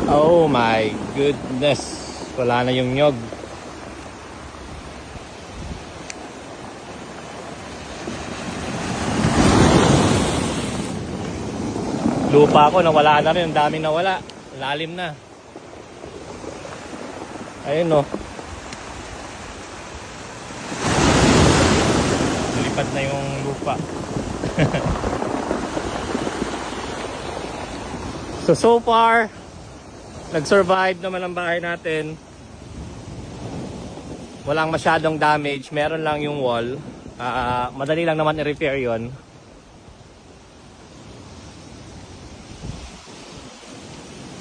Oh my goodness. Wala na yung nyog. Lupa ko nawala na rin. Ang daming nawala. Lalim na. Ayun no. Lipad na yung lupa. So far nag-survive naman ang bahay natin. Walang masyadong damage. Meron lang yung wall. Madali lang naman i-repair yon.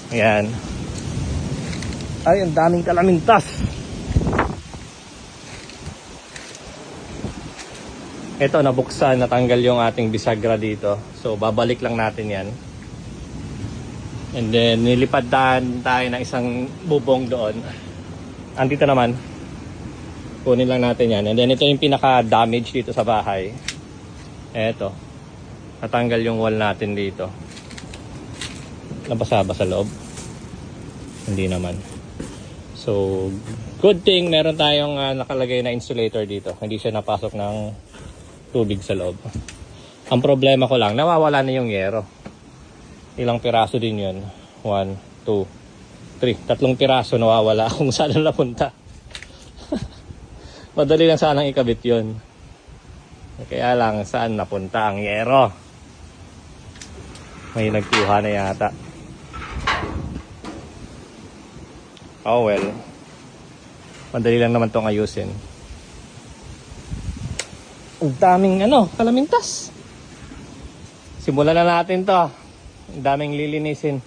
Ayan. Ay, ang daming kalamintas. Ito, nabuksan, natanggal yung ating bisagra dito. So, babalik lang natin yan. And then, nilipad tayo ng isang bubong doon. Andito naman. Kunin lang natin yan. And then, ito yung pinaka-damage dito sa bahay. Ito. Natanggal yung wall natin dito. Nabasa ba sa loob? Hindi naman. So, good thing meron tayong nakalagay na insulator dito. Hindi siya napasok ng tubig sa loob. Ang problema ko lang, nawawala na yung yero. Ilang piraso din yun? 1, 2, 3. 3 piraso nawawala kung saan napunta. Madali lang sanang ikabit yun. Kaya lang, saan napunta ang yero? May nagkuha na yata. Oh well. Madali lang naman itong ayusin. Ang daming kalamintas. Simulan na natin to. Ang daming lilinisin.